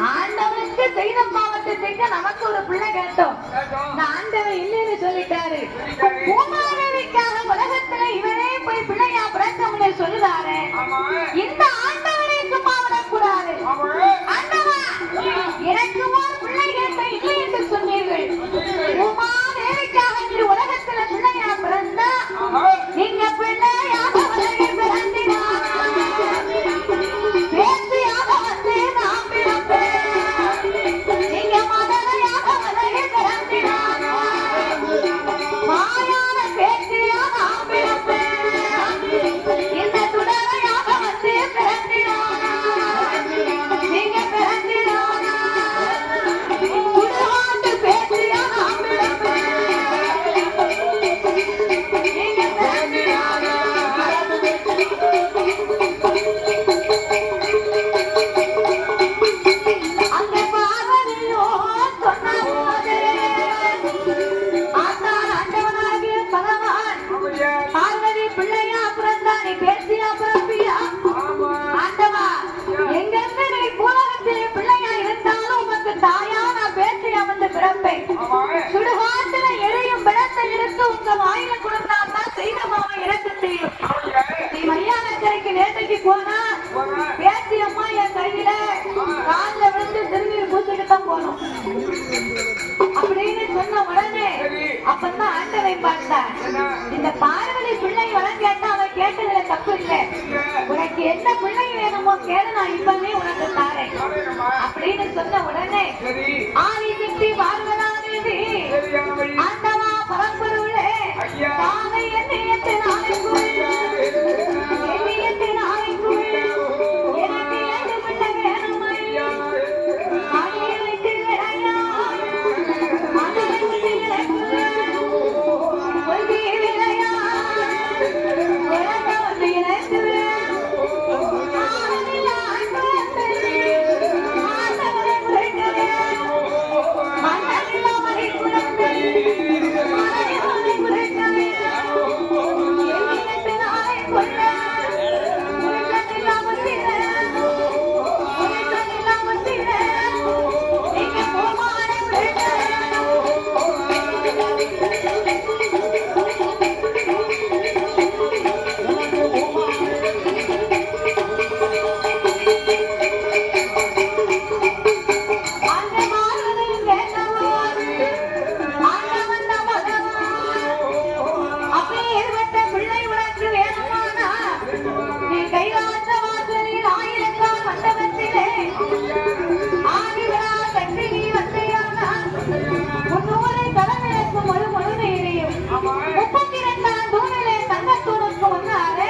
ஆண்டவனுக்கு செய்த பாவத்தை செஞ்ச நமக்கு ஒரு பிள்ளை கேட்டோம். இந்த ஆண்டவன் இல்லைன்னு சொல்லிட்டாரு. பூமாதேவிக்காக உலகத்துல இவனே போய் பிள்ளையா பிறக்கம்னு சொல்லுதாரு. இந்த ஆண்டவனை சும்மா விடக்கூடாது. ஆண்டவா, எனக்கு ஒரு பிள்ளை கேட்ட இல்லை என்று சொன்னீர்கள். பூமாதேவிக்காக இன்று உலகத்துல பிள்ளையா பிறந்தா நீங்க பிள்ளையாக உலகை பிறந்தினா பேசியாக வந்து நாம் பிறப்பேன். நீங்க மதனையாக உலகை பிறந்தினா மாயான பேசியா நாம் பிறப்பேன். இந்த துடரையாக வந்து பிறந்தினா நீங்க பிறந்தினா துடுவாண்டு பேசியா நாம் பிறப்பேன். நீங்க பிறந்தினா அந்த பார்வதியோ சொன்ன போது ஆசான் ஆண்டவனாகிய பகவான் பார்வதி பிள்ளையா பிறந்தா நீ பேசியா பிறப்பியா? ஆண்டவா, எங்கிருந்து நீ பூலகத்திலே பிள்ளையா இருந்தாலும் உனக்கு தாயா நான் பேசியா வந்து பிறப்பேன். சுடுகாட்டுல எரியும் பிணத்தை எடுத்து உங்க வாயில கொடுத்தாதான் செய்த மாமா இறக்க செய்யும். நீ மரியாதைக்கு நேற்றைக்கு போனா பேசியம்மா என் கையில காலில் விழுந்து திருநீர் பூச்சிட்டு தான் போனோம் அப்படின்னு சொன்ன உடனே அப்பதான் ஆண்டவை பார்த்தார். இந்த பார்வதி பிள்ளை வரம் கேட்டா அவன் கேட்டதுல தப்பு இல்லை. உனக்கு என்ன பிள்ளை வேணுமோ கேளு, நான் இப்பவே உனக்கு தாரேன் அப்படின்னு சொன்ன உடனே ஆதி சக்தி பார்வதா தேவி ஆண்டவா பரம்பொருளே தானை என்னையத்து நாளைக்குள் என்னையத்து நாளைக்குள் எனக்கு ஏழு பிள்ளை வேணுமையா ஆயிரத்து இளையா மதுரைக்கு இளைக்குள் கொள்கை இளையா உலக ஒன்று இளைக்குள் ஆனதில் ஆண்டவரை குறைக்கவே மன்னதில் அவரை குறைக்கவே மனைவரை குறைக்கவே என்னிடத்து நாளை கொள்ள உலகத்தில் அமர்த்தினேன் உலகத்தில் அமர்த்தினேன் நீங்க போமானை குறைக்கவே அந்த மாறுதல் கேட்டவோ ஆண்டவன் பகவான் அப்பேற்பட்ட பிள்ளை உனக்கு வேணுமானா நீ கைலாச வாசலில் ஆயிரங்கால் மண்டபத்திலே ஆதிவிழா கட்டி நீ வந்தையானா உன்னோரை தலைமைக்கும் ஒரு முழுமையிலையும் 32 தூணிலே தங்கத்தூணுக்கு ஒன்னாறு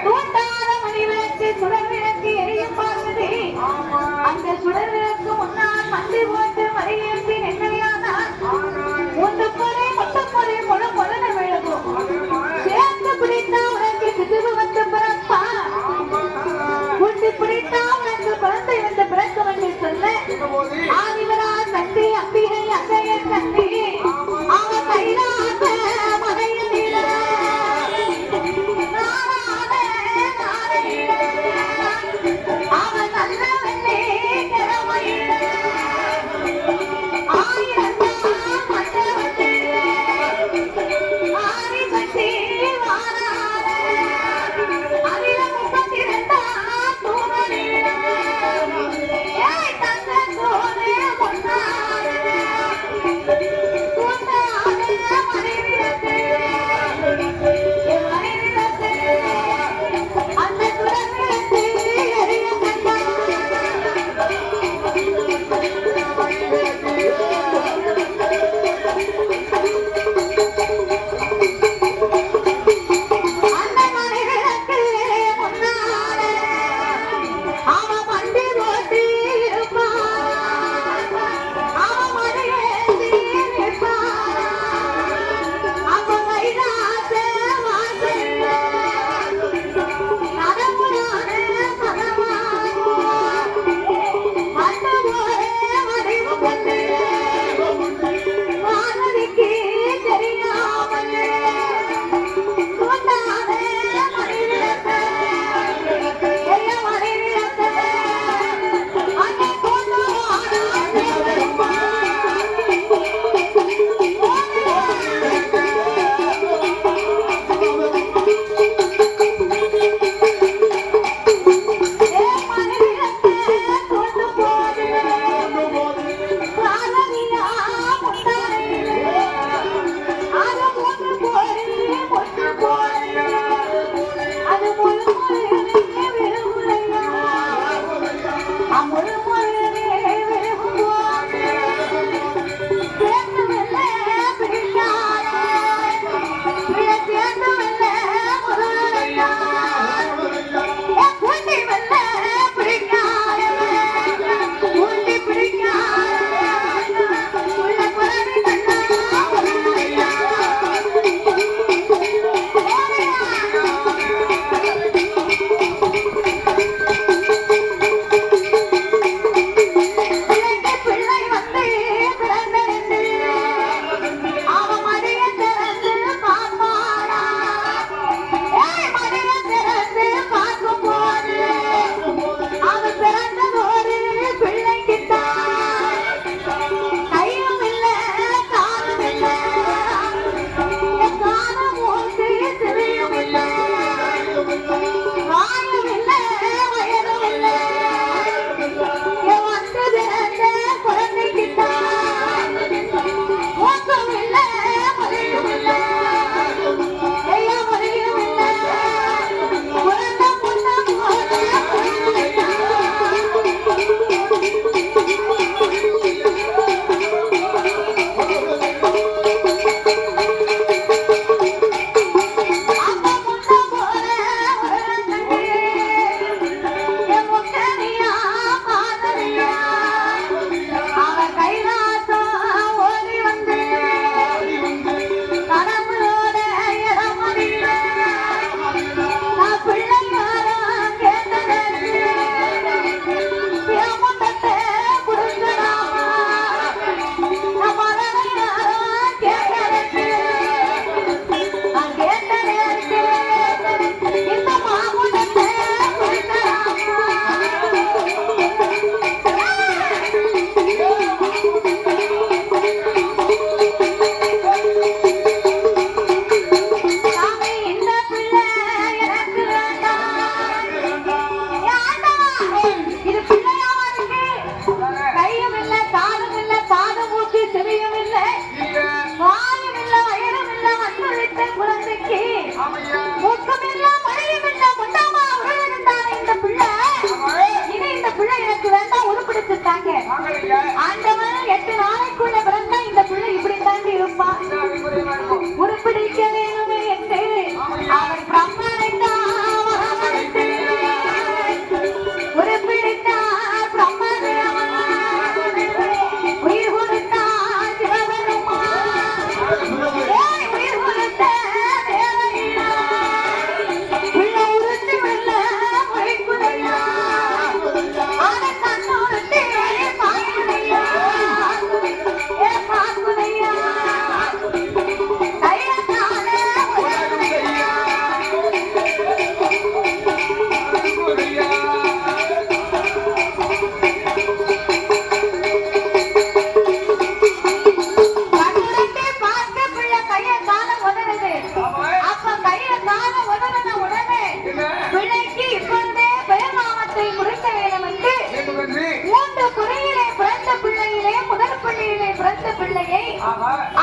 தூண்டாத மணிவிளக்கு சுடர் விளக்கு எரியும் பார்வதி. அந்த சுடர் விளக்கு முன்னால் மண்டி போட்டு மறையேற்றி நின்றையானால் முத்துப்பொறி முத்துப்பொறி முழு பொழுது விழுகும். சேர்ந்து பிடித்தா உனக்கு சிதுவு வந்து பிறப்பா, குட்டி பிடித்தா உனக்கு குழந்தை வந்து பிறக்கும் என்று சொல்ல ஆதிவரா சக்தி அம்பிகை அங்கைய சக்தி அவன் கைலாச மலையில் நில அவன் நல்ல வெள்ளை கிழமையில ஆயிரத்தாம் மண்டபத்திலே ஆதி சக்தி வாராரே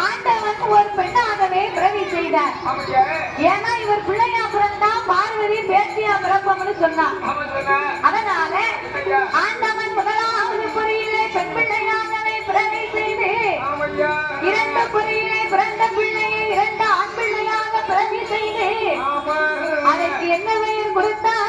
ஆண்டவன் ஒரு பெண்ணாகவே பிறவி செய்தார். ஏன்னா இவர் பிள்ளையா பிறந்தா பார்வதி பேத்தியா பிறப்பம்னு சொன்னார். அதனால ஆண்டவன் முதலாவது பொறியிலே பெண் பிள்ளையாகவே பிறவி செய்து இரண்டு பொறியிலே பிறந்த பிள்ளையை இரண்டு ஆண் பிள்ளையாக பிறவி செய்து அதற்கு என்ன பெயர் கொடுத்தார்?